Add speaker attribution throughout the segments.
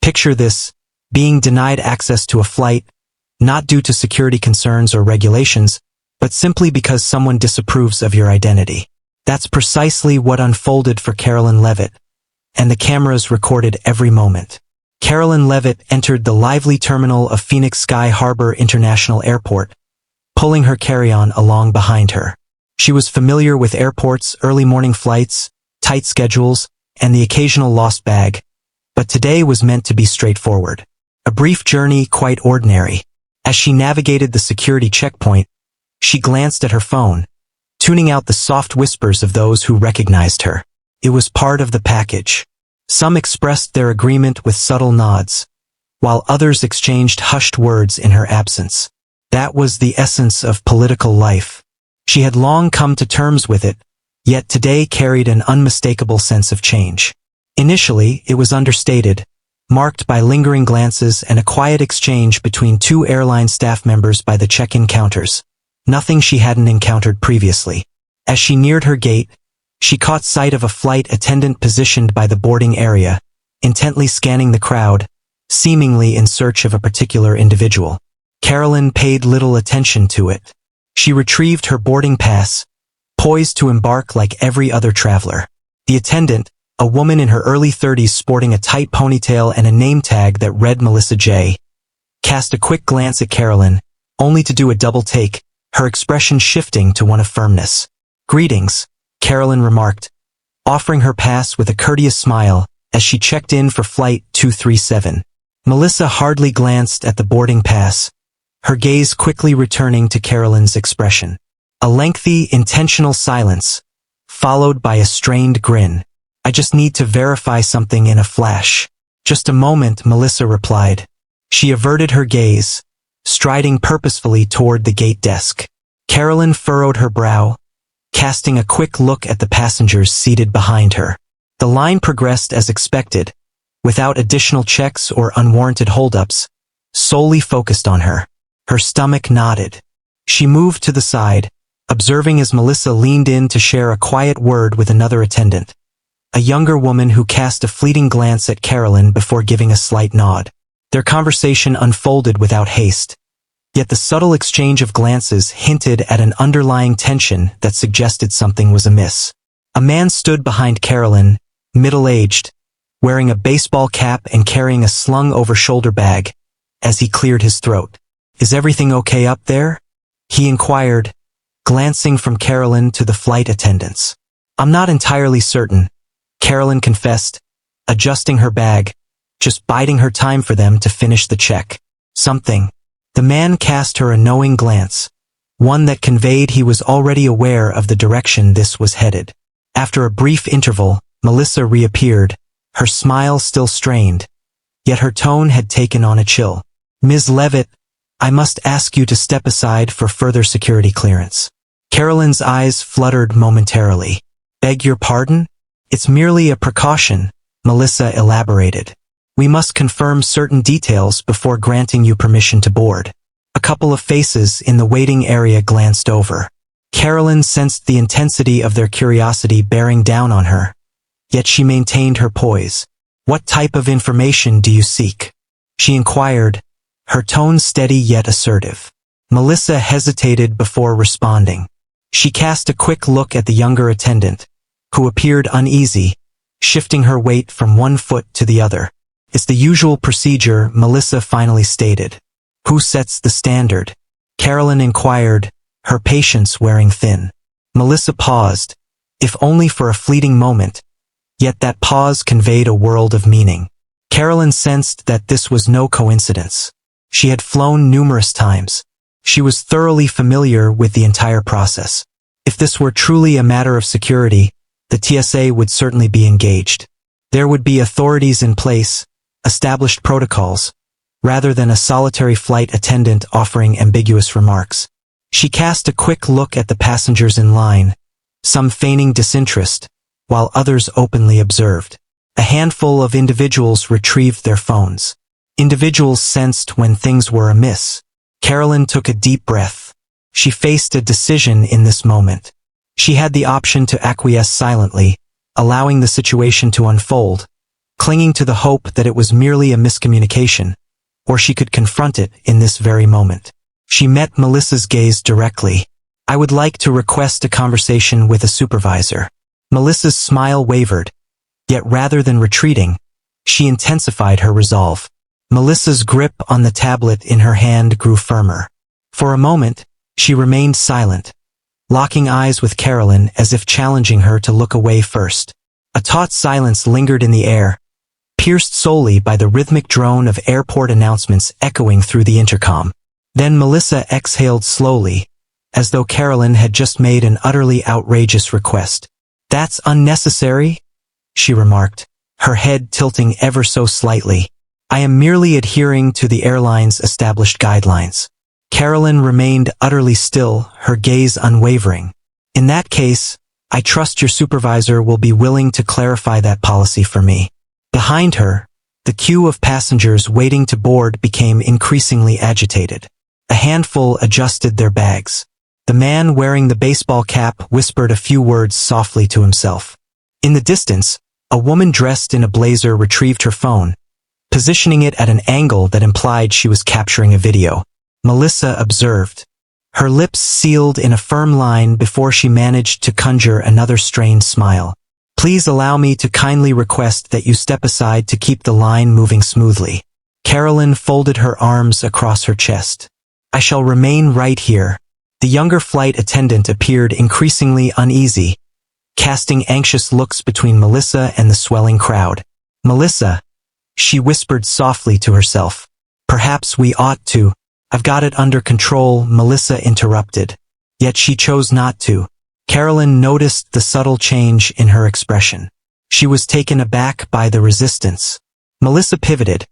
Speaker 1: Picture this, being denied access to a flight, not due to security concerns or regulations, but simply because someone disapproves of your identity. That's precisely what unfolded for Karoline Leavitt, and the cameras recorded every moment. Karoline Leavitt entered the lively terminal of Phoenix Sky Harbor International Airport, pulling her carry-on along behind her. She was familiar with airports, early morning flights, tight schedules, and the occasional lost bag, but today was meant to be straightforward. A brief journey, quite ordinary. As she navigated the security checkpoint, she glanced at her phone, tuning out the soft whispers of those who recognized her. It was part of the package. Some expressed their agreement with subtle nods, while others exchanged hushed words in her absence. That was the essence of political life. She had long come to terms with it, yet today carried an unmistakable sense of change. Initially, it was understated, marked by lingering glances and a quiet exchange between two airline staff members by the check-in counters, nothing she hadn't encountered previously. As she neared her gate, she caught sight of a flight attendant positioned by the boarding area, intently scanning the crowd, seemingly in search of a particular individual. Karoline paid little attention to it. She retrieved her boarding pass, poised to embark like every other traveler. The attendant, a woman in her early 30s sporting a tight ponytail and a name tag that read Melissa J., cast a quick glance at Karoline, only to do a double take, her expression shifting to one of firmness. "Greetings," Karoline remarked, offering her pass with a courteous smile as she checked in for flight 237. Melissa hardly glanced at the boarding pass, her gaze quickly returning to Karoline's expression. A lengthy, intentional silence, followed by a strained grin. "I just need to verify something in a flash." "Just a moment," Melissa replied. She averted her gaze, striding purposefully toward the gate desk. Karoline furrowed her brow, casting a quick look at the passengers seated behind her. The line progressed as expected, without additional checks or unwarranted holdups, solely focused on her. Her stomach knotted. She moved to the side, observing as Melissa leaned in to share a quiet word with another attendant, a younger woman who cast a fleeting glance at Karoline before giving a slight nod. Their conversation unfolded without haste, yet the subtle exchange of glances hinted at an underlying tension that suggested something was amiss. A man stood behind Karoline, middle-aged, wearing a baseball cap and carrying a slung-over shoulder bag, as he cleared his throat. "Is everything okay up there?" he inquired, glancing from Karoline to the flight attendants. "I'm not entirely certain," Karoline confessed, adjusting her bag, just biding her time for them to finish the check. "Something." The man cast her a knowing glance, one that conveyed he was already aware of the direction this was headed. After a brief interval, Melissa reappeared, her smile still strained, yet her tone had taken on a chill. "Ms. Leavitt, I must ask you to step aside for further security clearance." Karoline's eyes fluttered momentarily. "Beg your pardon?" "It's merely a precaution," Melissa elaborated. "We must confirm certain details before granting you permission to board." A couple of faces in the waiting area glanced over. Karoline sensed the intensity of their curiosity bearing down on her, yet she maintained her poise. "What type of information do you seek?" she inquired, her tone steady yet assertive. Melissa hesitated before responding. She cast a quick look at the younger attendant, who appeared uneasy, shifting her weight from one foot to the other. "It's the usual procedure," Melissa finally stated. "Who sets the standard?" Karoline inquired, her patience wearing thin. Melissa paused, if only for a fleeting moment, yet that pause conveyed a world of meaning. Karoline sensed that this was no coincidence. She had flown numerous times. She was thoroughly familiar with the entire process. If this were truly a matter of security, the TSA would certainly be engaged. There would be authorities in place, established protocols, rather than a solitary flight attendant offering ambiguous remarks. She cast a quick look at the passengers in line, some feigning disinterest, while others openly observed. A handful of individuals retrieved their phones. Individuals sensed when things were amiss. Karoline took a deep breath. She faced a decision in this moment. She had the option to acquiesce silently, allowing the situation to unfold, clinging to the hope that it was merely a miscommunication, or she could confront it in this very moment. She met Melissa's gaze directly. "I would like to request a conversation with a supervisor." Melissa's smile wavered, yet rather than retreating, she intensified her resolve. Melissa's grip on the tablet in her hand grew firmer. For a moment, she remained silent, locking eyes with Karoline as if challenging her to look away first. A taut silence lingered in the air, pierced solely by the rhythmic drone of airport announcements echoing through the intercom. Then Melissa exhaled slowly, as though Karoline had just made an utterly outrageous request. "That's unnecessary," she remarked, her head tilting ever so slightly. "I am merely adhering to the airline's established guidelines." Karoline remained utterly still, her gaze unwavering. "In that case, I trust your supervisor will be willing to clarify that policy for me." Behind her, the queue of passengers waiting to board became increasingly agitated. A handful adjusted their bags. The man wearing the baseball cap whispered a few words softly to himself. In the distance, a woman dressed in a blazer retrieved her phone, positioning it at an angle that implied she was capturing a video. Melissa observed. Her lips sealed in a firm line before she managed to conjure another strained smile. "Please allow me to kindly request that you step aside to keep the line moving smoothly." Karoline folded her arms across her chest. "I shall remain right here." The younger flight attendant appeared increasingly uneasy, casting anxious looks between Melissa and the swelling crowd. "Melissa," she whispered softly to herself. "Perhaps we ought to." "I've got it under control," Melissa interrupted. Yet she chose not to. Karoline noticed the subtle change in her expression. She was taken aback by the resistance. Melissa pivoted,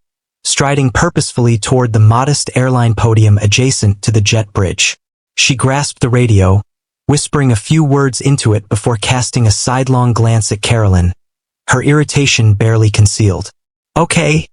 Speaker 1: striding purposefully toward the modest airline podium adjacent to the jet bridge. She grasped the radio, whispering a few words into it before casting a sidelong glance at Karoline, her irritation barely concealed. "Okay,"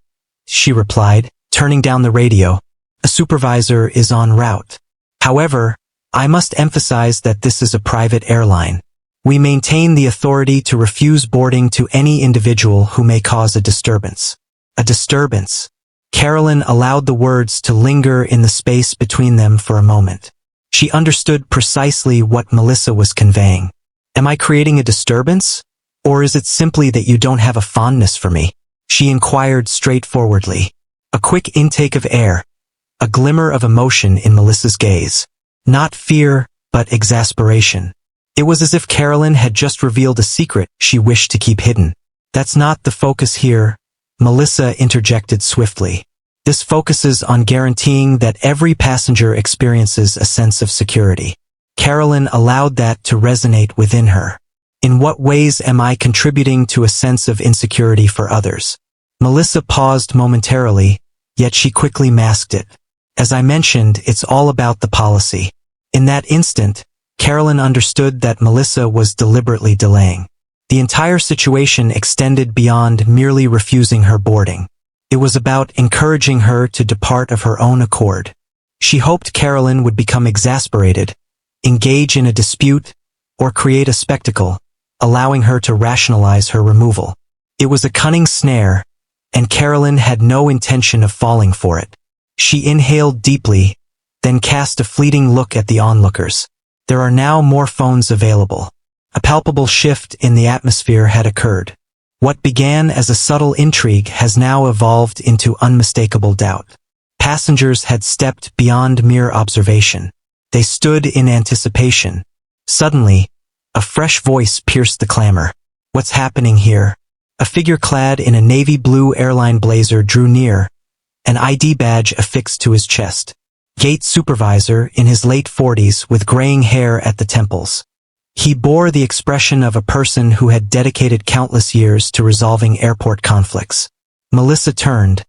Speaker 1: she replied, turning down the radio. "A supervisor is en route. However, I must emphasize that this is a private airline. We maintain the authority to refuse boarding to any individual who may cause a disturbance." A disturbance. Karoline allowed the words to linger in the space between them for a moment. She understood precisely what Melissa was conveying. "Am I creating a disturbance? Or is it simply that you don't have a fondness for me?" she inquired straightforwardly. A quick intake of air, a glimmer of emotion in Melissa's gaze. Not fear, but exasperation. It was as if Karoline had just revealed a secret she wished to keep hidden. "That's not the focus here," Melissa interjected swiftly. "This focuses on guaranteeing that every passenger experiences a sense of security." Karoline allowed that to resonate within her. "In what ways am I contributing to a sense of insecurity for others?" Melissa paused momentarily, yet she quickly masked it. "As I mentioned, it's all about the policy." In that instant, Karoline understood that Melissa was deliberately delaying. The entire situation extended beyond merely refusing her boarding. It was about encouraging her to depart of her own accord. She hoped Karoline would become exasperated, engage in a dispute, or create a spectacle, allowing her to rationalize her removal. It was a cunning snare, and Karoline had no intention of falling for it. She inhaled deeply, then cast a fleeting look at the onlookers. There are now more phones available. A palpable shift in the atmosphere had occurred. What began as a subtle intrigue has now evolved into unmistakable doubt. Passengers had stepped beyond mere observation. They stood in anticipation. Suddenly, a fresh voice pierced the clamor. "What's happening here?" A figure clad in a navy blue airline blazer drew near, an ID badge affixed to his chest. Gate supervisor in his late 40s with graying hair at the temples. He bore the expression of a person who had dedicated countless years to resolving airport conflicts. Melissa turned,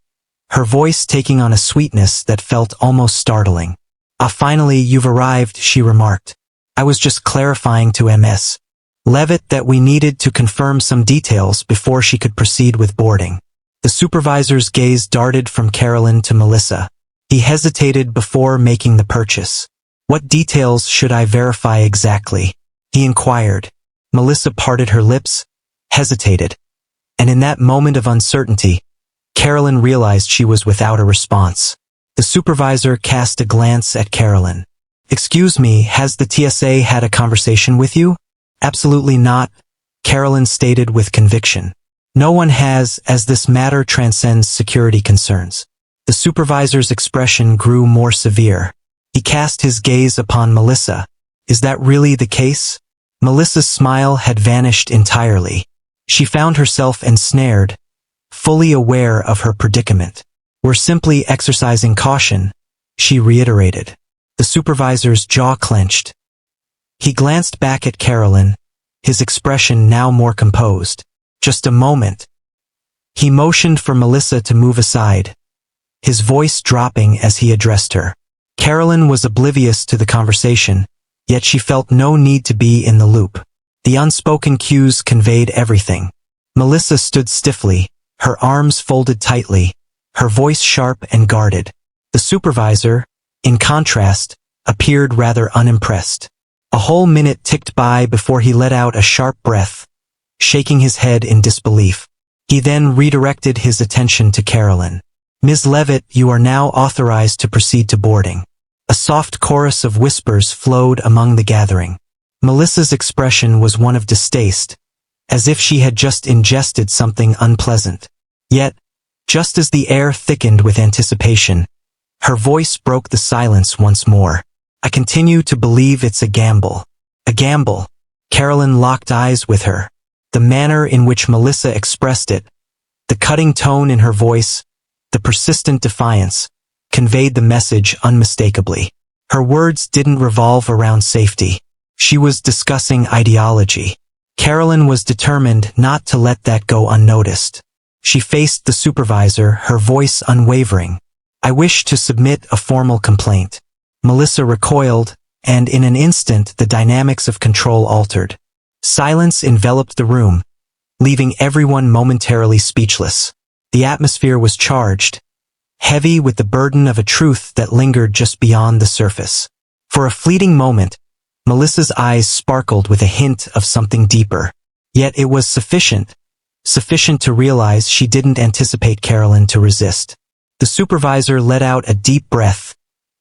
Speaker 1: her voice taking on a sweetness that felt almost startling. "Ah, finally you've arrived," she remarked. "I was just clarifying to Ms. Leavitt that we needed to confirm some details before she could proceed with boarding." The supervisor's gaze darted from Karoline to Melissa. He hesitated before making the purchase. "What details should I verify exactly?" he inquired. Melissa parted her lips, hesitated, And in that moment of uncertainty, Karoline realized she was without a response. The supervisor cast a glance at Karoline. "Excuse me, has the TSA had a conversation with you?" "Absolutely not," Karoline stated with conviction. "No one has, as this matter transcends security concerns." The supervisor's expression grew more severe. He cast his gaze upon Melissa. "Is that really the case?" Melissa's smile had vanished entirely. She found herself ensnared, fully aware of her predicament. "We're simply exercising caution," she reiterated. The supervisor's jaw clenched. He glanced back at Karoline, his expression now more composed. "Just a moment." He motioned for Melissa to move aside, his voice dropping as he addressed her. Karoline was oblivious to the conversation, yet she felt no need to be in the loop. The unspoken cues conveyed everything. Melissa stood stiffly, her arms folded tightly, her voice sharp and guarded. The supervisor, in contrast, appeared rather unimpressed. A whole minute ticked by before he let out a sharp breath, shaking his head in disbelief. He then redirected his attention to Karoline. "Ms. Leavitt, you are now authorized to proceed to boarding." A soft chorus of whispers flowed among the gathering. Melissa's expression was one of distaste, as if she had just ingested something unpleasant. Yet, just as the air thickened with anticipation, her voice broke the silence once more. "I continue to believe it's a gamble." "A gamble?" Karoline locked eyes with her. The manner in which Melissa expressed it, the cutting tone in her voice, the persistent defiance, conveyed the message unmistakably. Her words didn't revolve around safety. She was discussing ideology. Karoline was determined not to let that go unnoticed. She faced the supervisor, her voice unwavering. "I wish to submit a formal complaint." Melissa recoiled, and in an instant the dynamics of control altered. Silence enveloped the room, leaving everyone momentarily speechless. The atmosphere was charged, heavy with the burden of a truth that lingered just beyond the surface. For a fleeting moment, Melissa's eyes sparkled with a hint of something deeper. Yet it was sufficient to realize she didn't anticipate Karoline to resist. The supervisor let out a deep breath,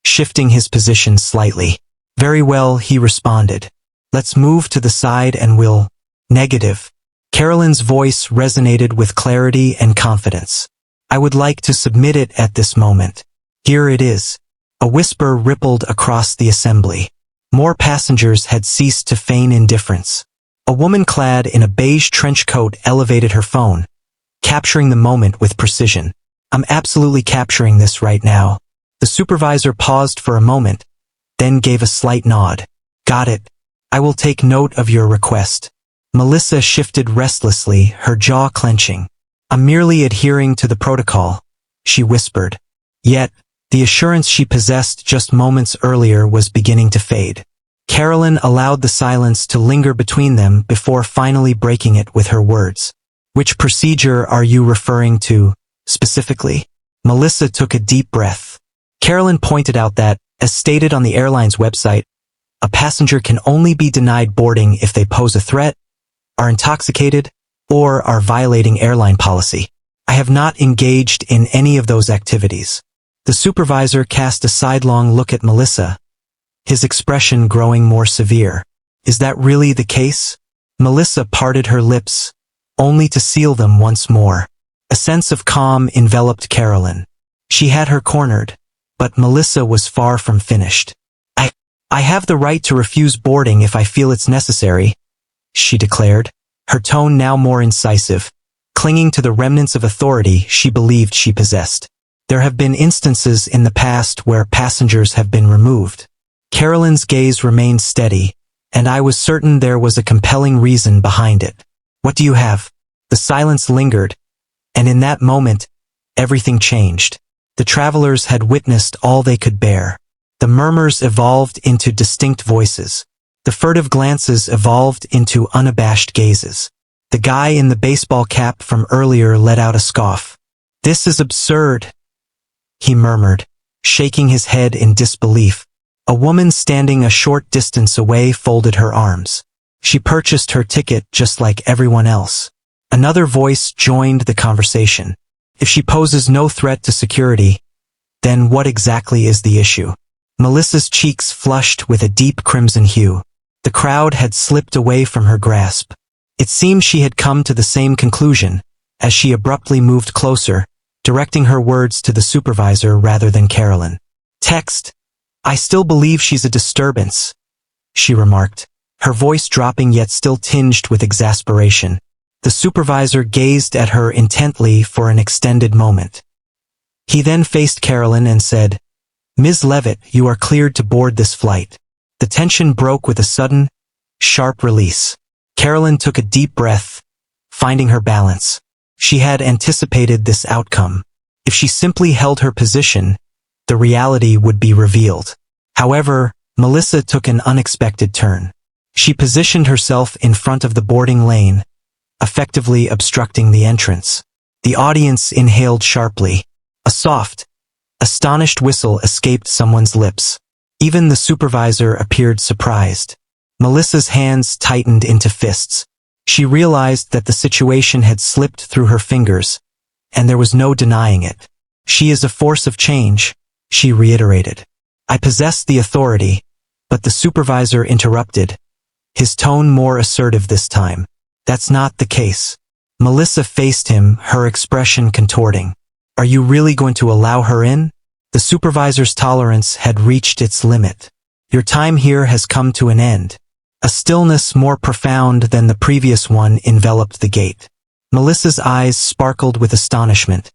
Speaker 1: shifting his position slightly. "Very well," he responded. "Let's move to the side and we'll—" "Negative." Karoline's voice resonated with clarity and confidence. "I would like to submit it at this moment. Here it is." A whisper rippled across the assembly. More passengers had ceased to feign indifference. A woman clad in a beige trench coat elevated her phone, capturing the moment with precision. "I'm absolutely capturing this right now." The supervisor paused for a moment, then gave a slight nod. "Got it. I will take note of your request." Melissa shifted restlessly, her jaw clenching. "I'm merely adhering to the protocol," she whispered. Yet, the assurance she possessed just moments earlier was beginning to fade. Karoline allowed the silence to linger between them before finally breaking it with her words. "Which procedure are you referring to, specifically?" Melissa took a deep breath. Karoline pointed out that, as stated on the airline's website, a passenger can only be denied boarding if they pose a threat, are intoxicated, or are violating airline policy. "I have not engaged in any of those activities." The supervisor cast a sidelong look at Melissa, his expression growing more severe. "Is that really the case?" Melissa parted her lips, only to seal them once more. A sense of calm enveloped Karoline. She had her cornered, but Melissa was far from finished. I have the right to refuse boarding if I feel it's necessary," she declared, her tone now more incisive, clinging to the remnants of authority she believed she possessed. "There have been instances in the past where passengers have been removed." Karoline's gaze remained steady, and I was certain there was a compelling reason behind it. "What do you have?" The silence lingered, and in that moment, everything changed. The travelers had witnessed all they could bear. The murmurs evolved into distinct voices. The furtive glances evolved into unabashed gazes. The guy in the baseball cap from earlier let out a scoff. "This is absurd," he murmured, shaking his head in disbelief. A woman standing a short distance away folded her arms. She purchased her ticket just like everyone else. Another voice joined the conversation. If she poses no threat to security, then what exactly is the issue? Melissa's cheeks flushed with a deep crimson hue. The crowd had slipped away from her grasp. It seemed she had come to the same conclusion, as she abruptly moved closer, directing her words to the supervisor rather than Karoline. Text, "I still believe she's a disturbance," she remarked, her voice dropping yet still tinged with exasperation. The supervisor gazed at her intently for an extended moment. He then faced Karoline and said, "Ms. Leavitt, you are cleared to board this flight." The tension broke with a sudden, sharp release. Karoline took a deep breath, finding her balance. She had anticipated this outcome. If she simply held her position, the reality would be revealed. However, Melissa took an unexpected turn. She positioned herself in front of the boarding lane, effectively obstructing the entrance. The audience inhaled sharply. A soft, astonished whistle escaped someone's lips. Even the supervisor appeared surprised. Melissa's hands tightened into fists. She realized that the situation had slipped through her fingers, and there was no denying it. "She is a force of change," she reiterated. "I possess the authority," but the supervisor interrupted, his tone more assertive this time. "That's not the case." Melissa faced him, her expression contorting. "Are you really going to allow her in?" The supervisor's tolerance had reached its limit. "Your time here has come to an end." A stillness more profound than the previous one enveloped the gate. Melissa's eyes sparkled with astonishment,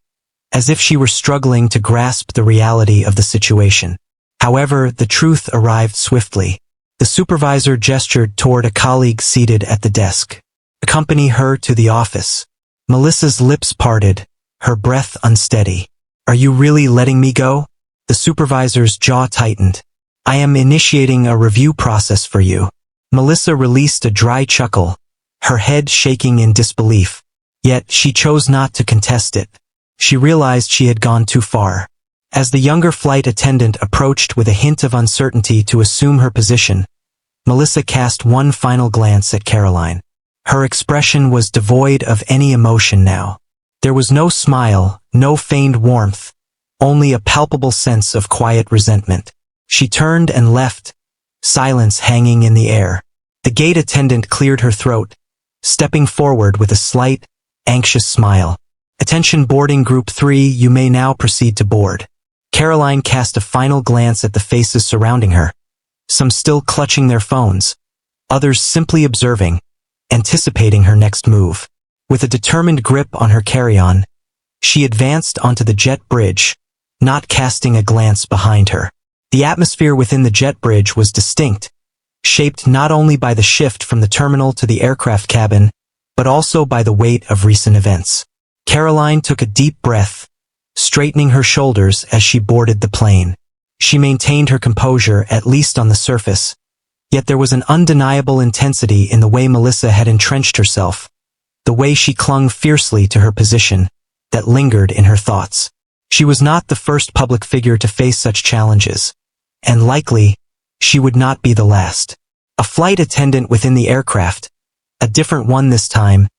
Speaker 1: as if she were struggling to grasp the reality of the situation. However, the truth arrived swiftly. The supervisor gestured toward a colleague seated at the desk. "Accompany her to the office." Melissa's lips parted, her breath unsteady. "Are you really letting me go?" The supervisor's jaw tightened. "I am initiating a review process for you." Melissa released a dry chuckle, her head shaking in disbelief. Yet she chose not to contest it. She realized she had gone too far. As the younger flight attendant approached with a hint of uncertainty to assume her position, Melissa cast one final glance at Karoline. Her expression was devoid of any emotion now. There was no smile, no feigned warmth, only a palpable sense of quiet resentment. She turned and left, silence hanging in the air. The gate attendant cleared her throat, stepping forward with a slight, anxious smile. "Attention boarding group 3, you may now proceed to board." Karoline cast a final glance at the faces surrounding her, some still clutching their phones, others simply observing, anticipating her next move. With a determined grip on her carry-on, she advanced onto the jet bridge, not casting a glance behind her. The atmosphere within the jet bridge was distinct, shaped not only by the shift from the terminal to the aircraft cabin, but also by the weight of recent events. Karoline took a deep breath, straightening her shoulders as she boarded the plane. She maintained her composure, at least on the surface, yet there was an undeniable intensity in the way Melissa had entrenched herself, the way she clung fiercely to her position, that lingered in her thoughts. She was not the first public figure to face such challenges, and likely, she would not be the last. A flight attendant within the aircraft, a different one this time,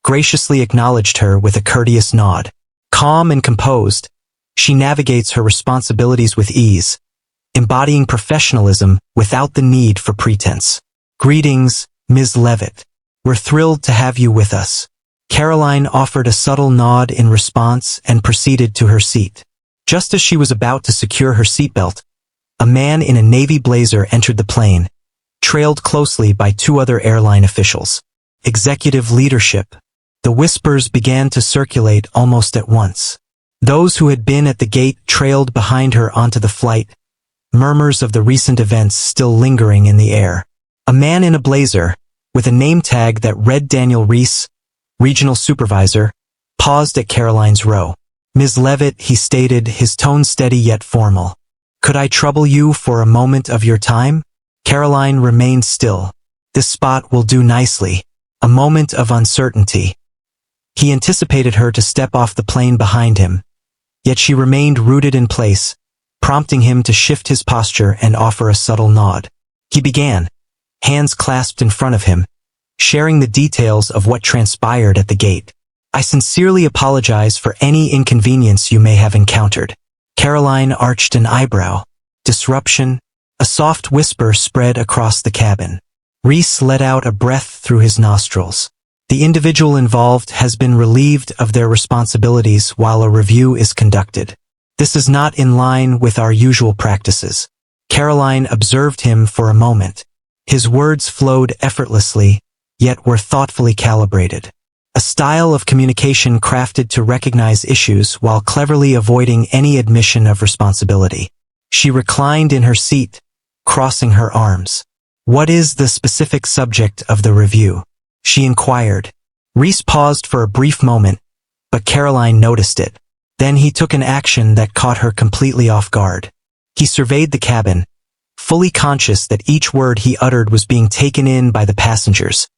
Speaker 1: graciously acknowledged her with a courteous nod. Calm and composed, she navigates her responsibilities with ease, embodying professionalism without the need for pretense. "Greetings, Ms. Leavitt. We're thrilled to have you with us." Karoline offered a subtle nod in response and proceeded to her seat. Just as she was about to secure her seatbelt, a man in a navy blazer entered the plane, trailed closely by two other airline officials. Executive leadership. The whispers began to circulate almost at once. Those who had been at the gate trailed behind her onto the flight, murmurs of the recent events still lingering in the air. A man in a blazer, with a name tag that read Daniel Reese, regional supervisor, paused at Karoline's row. "Ms. Leavitt," he stated, his tone steady yet formal. "Could I trouble you for a moment of your time?" Karoline remained still. "This spot will do nicely." A moment of uncertainty. He anticipated her to step off the plane behind him, yet she remained rooted in place, prompting him to shift his posture and offer a subtle nod. He began, hands clasped in front of him, sharing the details of what transpired at the gate. I sincerely apologize for any inconvenience you may have encountered. Karoline arched an eyebrow. Disruption? A soft whisper spread across the cabin. Reese let out a breath through his nostrils. The individual involved has been relieved of their responsibilities while a review is conducted. This is not in line with our usual practices. Karoline observed him for a moment. His words flowed effortlessly, yet were thoughtfully calibrated. A style of communication crafted to recognize issues while cleverly avoiding any admission of responsibility. She reclined in her seat, crossing her arms. "What is the specific subject of the review?" she inquired. Reese paused for a brief moment, but Karoline noticed it. Then he took an action that caught her completely off guard. He surveyed the cabin, fully conscious that each word he uttered was being taken in by the passengers,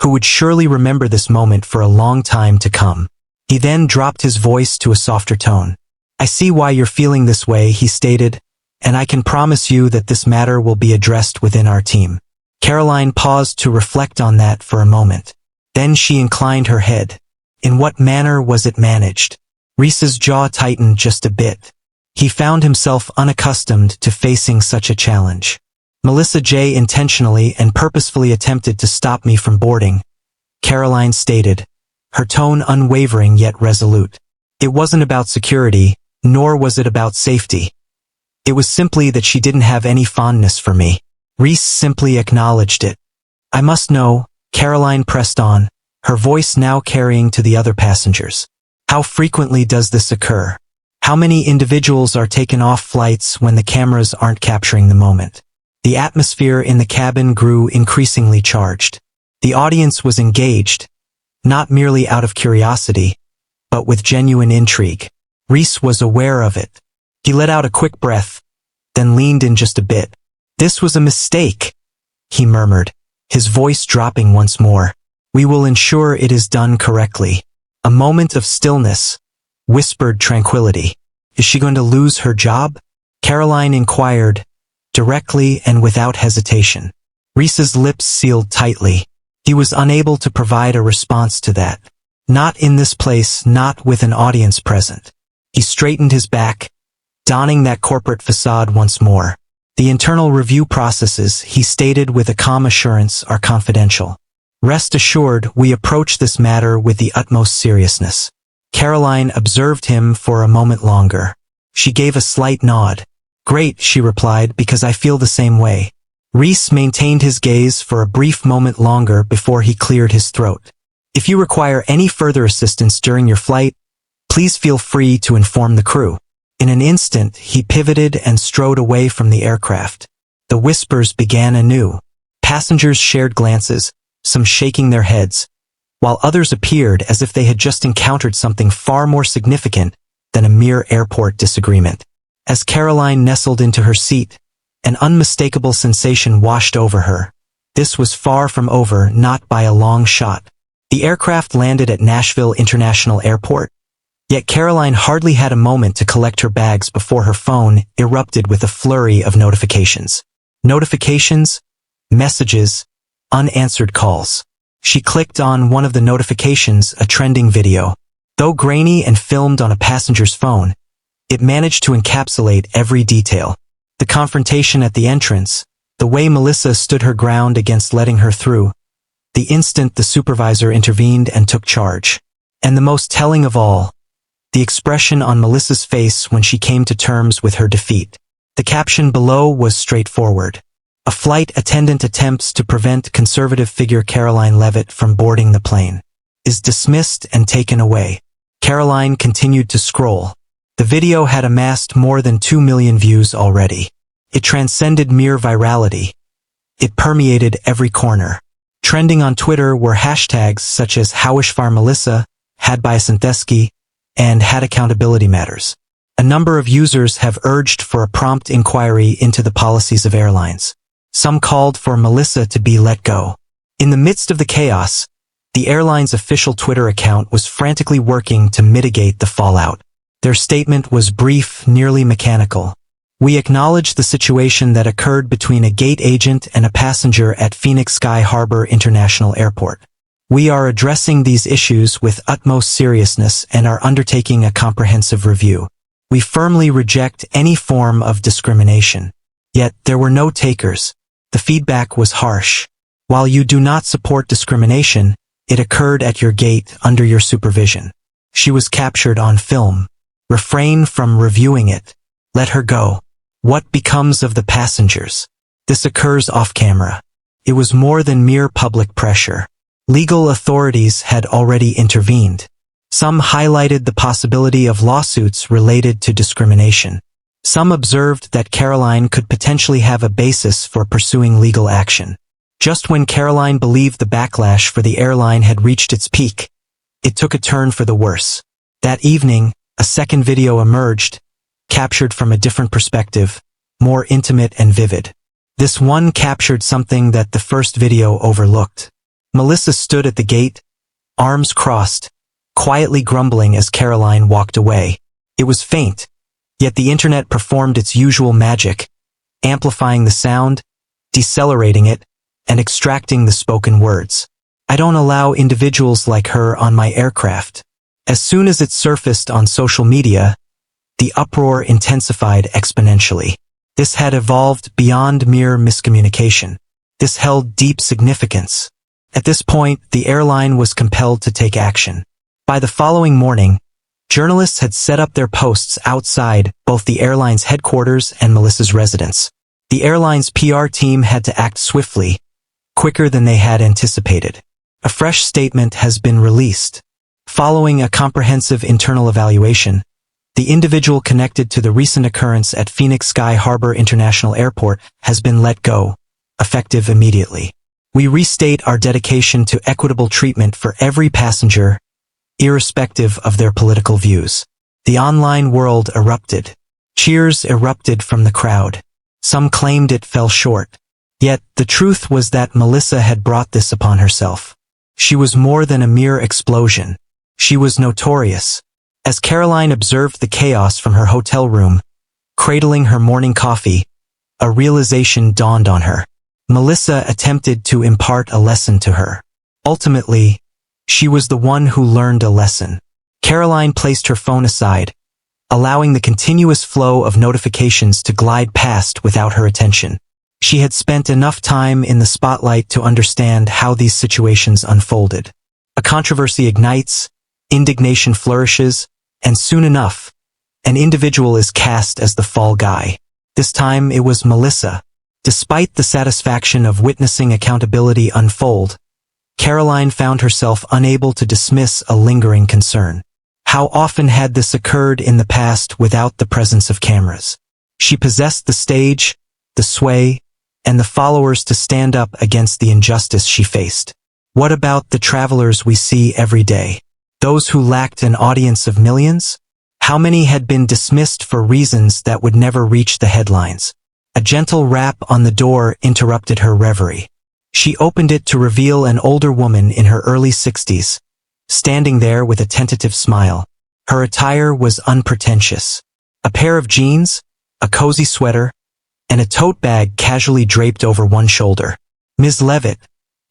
Speaker 1: who would surely remember this moment for a long time to come. He then dropped his voice to a softer tone. "I see why you're feeling this way," he stated, "and I can promise you that this matter will be addressed within our team." Karoline paused to reflect on that for a moment. Then she inclined her head. In what manner was it managed? Reese's jaw tightened just a bit. He found himself unaccustomed to facing such a challenge. "Melissa J. intentionally and purposefully attempted to stop me from boarding," Karoline stated, her tone unwavering yet resolute. "It wasn't about security, nor was it about safety. It was simply that she didn't have any fondness for me." Reese simply acknowledged it. "I must know," Karoline pressed on, her voice now carrying to the other passengers. "How frequently does this occur? How many individuals are taken off flights when the cameras aren't capturing the moment?" The atmosphere in the cabin grew increasingly charged. The audience was engaged, not merely out of curiosity, but with genuine intrigue. Reese was aware of it. He let out a quick breath, then leaned in just a bit. "This was a mistake," he murmured, his voice dropping once more. "We will ensure it is done correctly." A moment of stillness, whispered tranquility. "Is she going to lose her job?" Karoline inquired, directly and without hesitation. Reese's lips sealed tightly. He was unable to provide a response to that. Not in this place, not with an audience present. He straightened his back, donning that corporate facade once more. "The internal review processes," he stated with a calm assurance, "are confidential. Rest assured, we approach this matter with the utmost seriousness." Karoline observed him for a moment longer. She gave a slight nod. "Great," she replied, "because I feel the same way." Reese maintained his gaze for a brief moment longer before he cleared his throat. "If you require any further assistance during your flight, please feel free to inform the crew." In an instant, he pivoted and strode away from the aircraft. The whispers began anew. Passengers shared glances, some shaking their heads, while others appeared as if they had just encountered something far more significant than a mere airport disagreement. As Karoline nestled into her seat, an unmistakable sensation washed over her. This was far from over, not by a long shot. The aircraft landed at Nashville International Airport, yet Karoline hardly had a moment to collect her bags before her phone erupted with a flurry of notifications. Notifications, messages, unanswered calls. She clicked on one of the notifications, a trending video. Though grainy and filmed on a passenger's phone, it managed to encapsulate every detail. The confrontation at the entrance, the way Melissa stood her ground against letting her through, the instant the supervisor intervened and took charge. And the most telling of all, the expression on Melissa's face when she came to terms with her defeat. The caption below was straightforward. "A flight attendant attempts to prevent conservative figure Karoline Leavitt from boarding the plane. Is dismissed and taken away." Karoline continued to scroll. The video had amassed more than 2 million views already. It transcended mere virality. It permeated every corner. Trending on Twitter were hashtags such as #HowishFarMelissa, #HadBiasantheski, and #HadAccountabilityMatters. A number of users have urged for a prompt inquiry into the policies of airlines. Some called for Melissa to be let go. In the midst of the chaos, the airline's official Twitter account was frantically working to mitigate the fallout. Their statement was brief, nearly mechanical. We acknowledge the situation that occurred between a gate agent and a passenger at Phoenix Sky Harbor International Airport. We are addressing these issues with utmost seriousness and are undertaking a comprehensive review. We firmly reject any form of discrimination. Yet, there were no takers. The feedback was harsh. While you do not support discrimination, it occurred at your gate under your supervision. She was captured on film. Refrain from reviewing it. Let her go. What becomes of the passengers? This occurs off camera. It was more than mere public pressure. Legal authorities had already intervened. Some highlighted the possibility of lawsuits related to discrimination. Some observed that Karoline could potentially have a basis for pursuing legal action. Just when Karoline believed the backlash for the airline had reached its peak, it took a turn for the worse. That evening, a second video emerged, captured from a different perspective, more intimate and vivid. This one captured something that the first video overlooked. Melissa stood at the gate, arms crossed, quietly grumbling as Karoline walked away. It was faint, yet the internet performed its usual magic, amplifying the sound, decelerating it, and extracting the spoken words. I don't allow individuals like her on my aircraft. As soon as it surfaced on social media, the uproar intensified exponentially. This had evolved beyond mere miscommunication. This held deep significance. At this point, the airline was compelled to take action. By the following morning, journalists had set up their posts outside both the airline's headquarters and Melissa's residence. The airline's PR team had to act swiftly, quicker than they had anticipated. A fresh statement has been released. Following a comprehensive internal evaluation, the individual connected to the recent occurrence at Phoenix Sky Harbor International Airport has been let go, effective immediately. We restate our dedication to equitable treatment for every passenger, irrespective of their political views. The online world erupted. Cheers erupted from the crowd. Some claimed it fell short. Yet, the truth was that Melissa had brought this upon herself. She was more than a mere explosion. She was notorious. As Karoline observed the chaos from her hotel room, cradling her morning coffee, a realization dawned on her. Melissa attempted to impart a lesson to her. Ultimately, she was the one who learned a lesson. Karoline placed her phone aside, allowing the continuous flow of notifications to glide past without her attention. She had spent enough time in the spotlight to understand how these situations unfolded. A controversy ignites, indignation flourishes, and soon enough, an individual is cast as the fall guy. This time it was Melissa. Despite the satisfaction of witnessing accountability unfold, Karoline found herself unable to dismiss a lingering concern. How often had this occurred in the past without the presence of cameras? She possessed the stage, the sway, and the followers to stand up against the injustice she faced. What about the travelers we see every day? Those who lacked an audience of millions? How many had been dismissed for reasons that would never reach the headlines? A gentle rap on the door interrupted her reverie. She opened it to reveal an older woman in her early 60s, standing there with a tentative smile. Her attire was unpretentious. A pair of jeans, a cozy sweater, and a tote bag casually draped over one shoulder. "Ms. Leavitt,"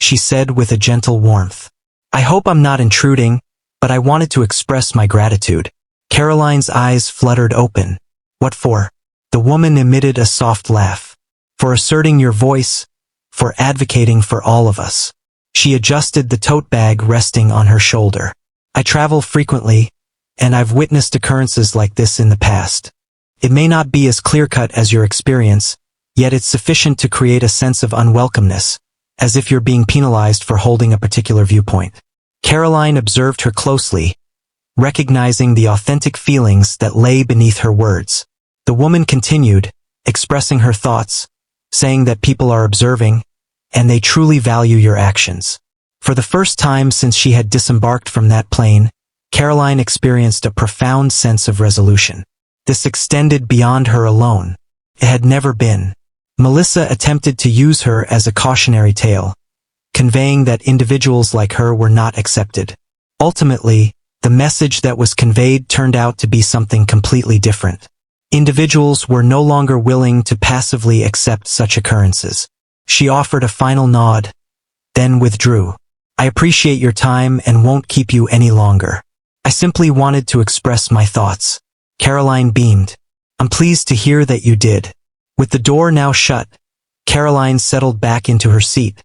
Speaker 1: she said with a gentle warmth. "I hope I'm not intruding, but I wanted to express my gratitude." Karoline's eyes fluttered open. "What for?" The woman emitted a soft laugh. "For asserting your voice, for advocating for all of us." She adjusted the tote bag resting on her shoulder. "I travel frequently, and I've witnessed occurrences like this in the past. It may not be as clear-cut as your experience, yet it's sufficient to create a sense of unwelcomeness, as if you're being penalized for holding a particular viewpoint." Karoline observed her closely, recognizing the authentic feelings that lay beneath her words. The woman continued, expressing her thoughts, saying that people are observing, and they truly value your actions. For the first time since she had disembarked from that plane, Karoline experienced a profound sense of resolution. This extended beyond her alone. It had never been. Melissa attempted to use her as a cautionary tale, conveying that individuals like her were not accepted. Ultimately, the message that was conveyed turned out to be something completely different. Individuals were no longer willing to passively accept such occurrences. She offered a final nod, then withdrew. I appreciate your time and won't keep you any longer. I simply wanted to express my thoughts. Karoline beamed. I'm pleased to hear that you did. With the door now shut, Karoline settled back into her seat,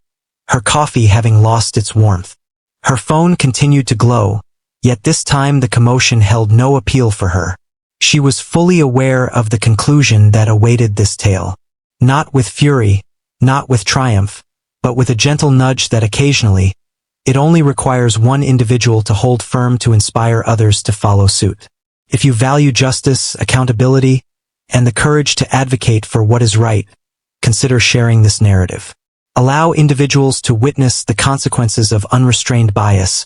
Speaker 1: her coffee having lost its warmth. Her phone continued to glow, yet this time the commotion held no appeal for her. She was fully aware of the conclusion that awaited this tale. Not with fury, not with triumph, but with a gentle nudge that occasionally, it only requires one individual to hold firm to inspire others to follow suit. If you value justice, accountability, and the courage to advocate for what is right, consider sharing this narrative. Allow individuals to witness the consequences of unrestrained bias,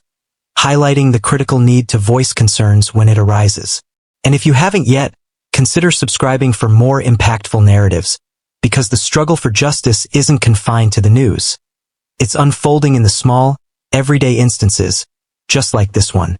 Speaker 1: highlighting the critical need to voice concerns when it arises. And if you haven't yet, consider subscribing for more impactful narratives, because the struggle for justice isn't confined to the news. It's unfolding in the small, everyday instances, just like this one.